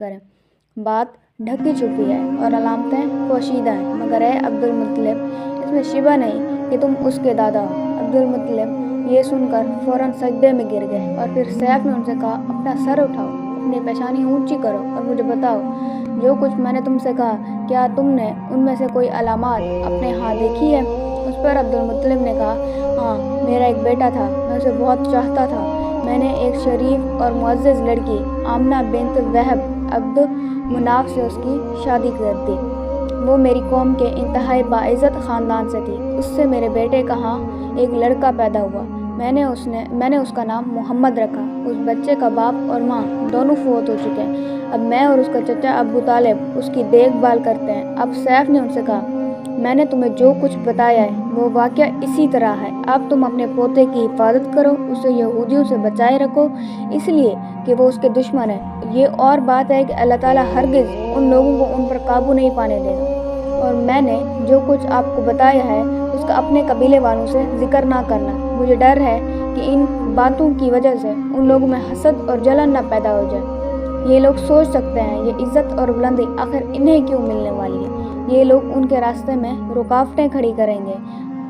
کریں। بات ڈھکی چھپی ہے اور علامتیں پوشیدہ ہیں، مگر اے عبدالمطلب، اس میں شبہ نہیں کہ تم اس کے دادا ہو۔ عبدالمطلب یہ سن کر فوراً سجدے میں گر گئے اور پھر سیف نے ان سے کہا، اپنا سر اٹھاؤ، اپنی پیشانی اونچی کرو اور مجھے بتاؤ جو کچھ میں نے تم سے کہا، کیا تم نے ان میں سے کوئی علامات اپنے ہاں دیکھی ہے؟ اس پر عبدالمطلب نے کہا، ہاں، میرا ایک بیٹا تھا، میں اسے بہت چاہتا تھا۔ میں نے ایک شریف اور معزز لڑکی آمنہ بنت وہب عبد مناف سے اس کی شادی کر دی۔ وہ میری قوم کے انتہائی باعزت خاندان سے تھی۔ اس سے میرے بیٹے کا ہاں ایک لڑکا پیدا ہوا۔ میں نے اس کا نام محمد رکھا۔ اس بچے کا باپ اور ماں دونوں فوت ہو چکے ہیں۔ اب میں اور اس کا چچا ابو طالب اس کی دیکھ بھال کرتے ہیں۔ اب سیف نے ان سے کہا، میں نے تمہیں جو کچھ بتایا ہے وہ واقعہ اسی طرح ہے۔ اب تم اپنے پوتے کی حفاظت کرو، اسے یہودیوں سے بچائے رکھو، اس لیے کہ وہ اس کے دشمن ہیں۔ یہ اور بات ہے کہ اللہ تعالیٰ ہرگز ان لوگوں کو ان پر قابو نہیں پانے دے گا۔ اور میں نے جو کچھ آپ کو بتایا ہے اس کا اپنے قبیلے والوں سے ذکر نہ کرنا۔ مجھے ڈر ہے کہ ان باتوں کی وجہ سے ان لوگوں میں حسد اور جلن نہ پیدا ہو جائے۔ یہ لوگ سوچ سکتے ہیں یہ عزت اور بلندی آخر انہیں کیوں ملنے والی ہے۔ یہ لوگ ان کے راستے میں رکاوٹیں کھڑی کریں گے۔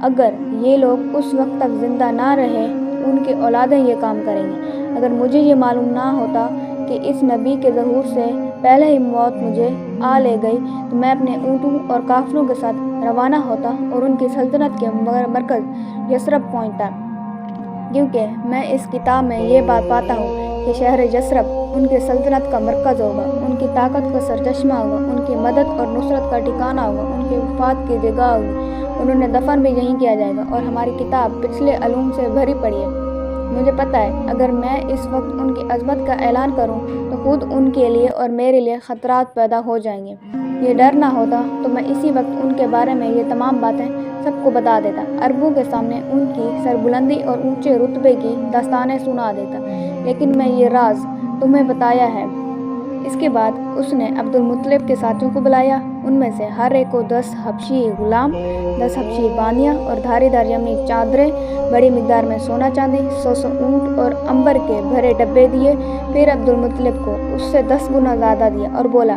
اگر یہ لوگ اس وقت تک زندہ نہ رہے ان کی اولادیں یہ کام کریں گی۔ اگر مجھے یہ معلوم نہ ہوتا کہ اس نبی کے ظہور سے پہلے ہی موت مجھے آ لے گئی تو میں اپنے اونٹوں اور قافلوں کے ساتھ روانہ ہوتا اور ان کی سلطنت کے مرکز یثرب پہنچتا، کیونکہ میں اس کتاب میں یہ بات پاتا ہوں کہ شہر یثرب ان کی سلطنت کا مرکز ہوگا، ان کی طاقت کا سرچشمہ ہوگا، ان کی مدد اور نصرت کا ٹھکانہ ہوگا، ان کی وفات کی جگہ ہوگی، انہیں دفن بھی یہیں کیا جائے گا۔ اور ہماری کتاب پچھلے علوم سے بھری پڑی ہے۔ مجھے پتہ ہے اگر میں اس وقت ان کی عظمت کا اعلان کروں تو خود ان کے لیے اور میرے لیے خطرات پیدا ہو جائیں گے۔ یہ ڈر نہ ہوتا تو میں اسی وقت ان کے بارے میں یہ تمام باتیں سب کو بتا دیتا، عربوں کے سامنے ان کی سربلندی اور اونچے رتبے کی داستانیں سنا دیتا، لیکن میں یہ راز تمہیں بتایا ہے۔ اس کے بعد اس نے عبدالمطلب کے ساتھیوں کو بلایا، ان میں سے ہر ایک کو 10 حبشی غلام، 10 حبشی باندیاں اور دھاری دار یمنی چادریں، بڑی مقدار میں سونا چاندی، 100 اونٹ اور عنبر کے بھرے ڈبے دیے۔ پھر عبدالمطلب کو اس سے 10 گنا زیادہ دیا اور بولا،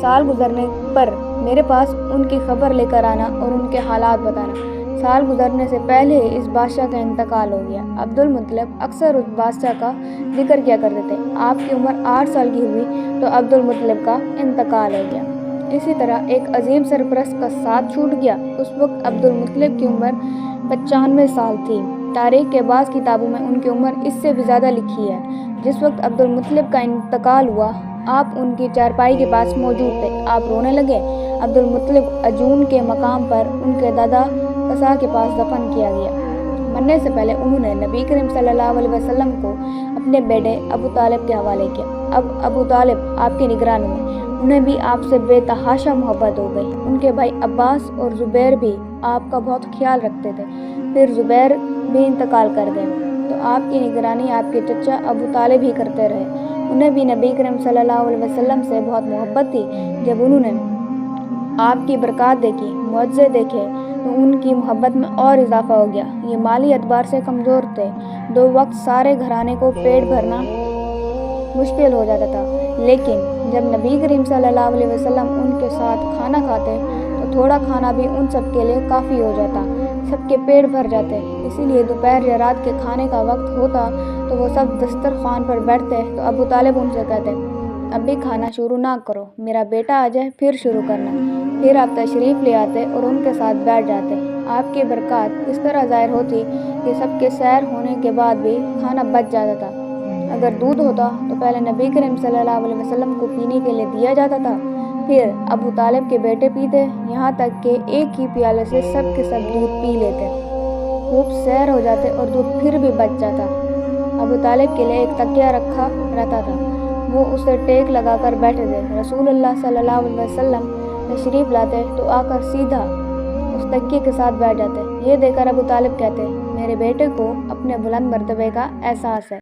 سال گزرنے پر میرے پاس ان کی خبر لے کر آنا اور ان کے حالات بتانا۔ سال گزرنے سے پہلے ہی اس بادشاہ کا انتقال ہو گیا۔ عبدالمطلب اکثر اس بادشاہ کا ذکر کیا کرتے تھے۔ آپ کی عمر 8 سال کی ہوئی تو عبدالمطلب کا انتقال ہو گیا۔ اسی طرح ایک عظیم سرپرست کا ساتھ چھوٹ گیا۔ اس وقت عبدالمطلب کی عمر 95 سال تھی۔ تاریخ کے بعض کتابوں میں ان کی عمر اس سے بھی زیادہ لکھی ہے۔ جس وقت عبدالمطلب کا انتقال ہوا آپ ان کی چارپائی کے پاس موجود تھے۔ آپ رونے لگے۔ عبدالمطلب عجون کے مقام پر ان کے دادا قصا کے پاس دفن کیا گیا۔ مرنے سے پہلے انہوں نے نبی کریم صلی اللہ علیہ وسلم کو اپنے بیٹے ابو طالب کے حوالے کیا۔ اب ابو طالب آپ کی نگرانی میں، انہیں بھی آپ سے بے تحاشا محبت ہو گئی۔ ان کے بھائی عباس اور زبیر بھی آپ کا بہت خیال رکھتے تھے۔ پھر زبیر بھی انتقال کر گئے تو آپ کی نگرانی آپ کے چچا ابو طالب ہی کرتے رہے۔ انہیں بھی نبی کریم صلی اللہ علیہ وسلم سے بہت محبت تھی۔ جب انہوں نے آپ کی برکات دیکھی، معجزے دیکھے تو ان کی محبت میں اور اضافہ ہو گیا۔ یہ مالی اعتبار سے کمزور تھے۔ 2 وقت سارے گھرانے کو پیٹ بھرنا مشکل ہو جاتا تھا، لیکن جب نبی کریم صلی اللہ علیہ وسلم ان کے ساتھ کھانا کھاتے تو تھوڑا کھانا بھی ان سب کے لیے کافی ہو جاتا، سب کے پیٹ بھر جاتے۔ اسی لیے دوپہر یا رات کے کھانے کا وقت ہوتا تو وہ سب دسترخوان پر بیٹھتے تو ابو طالب ان سے کہتے، ابھی کھانا شروع نہ کرو، میرا بیٹا آ جائے پھر شروع کرنا۔ پھر آپ تشریف لے آتے اور ان کے ساتھ بیٹھ جاتے۔ آپ کی برکات اس طرح ظاہر ہوتی کہ سب کے سیر ہونے کے بعد بھی کھانا بچ جاتا تھا۔ اگر دودھ ہوتا تو پہلے نبی کریم صلی اللہ علیہ وسلم کو پینے کے لیے دیا جاتا تھا، پھر ابو طالب کے بیٹے پیتے، یہاں تک کہ ایک ہی پیالے سے سب کے سب دودھ پی لیتے۔ خوب سیر ہو جاتے اور دودھ پھر بھی بچ جاتا۔ ابو طالب کے لیے ایک تکیہ رکھا رہتا تھا، وہ اسے ٹیک لگا کر بیٹھے تھے۔ رسول اللہ صلی اللہ علیہ وسلم تشریف لاتے تو آ کر سیدھا اس تکیے کے ساتھ بیٹھ جاتے۔ یہ دیکھ کر ابو طالب کہتے، میرے بیٹے کو اپنے بلند مرتبے کا احساس ہے۔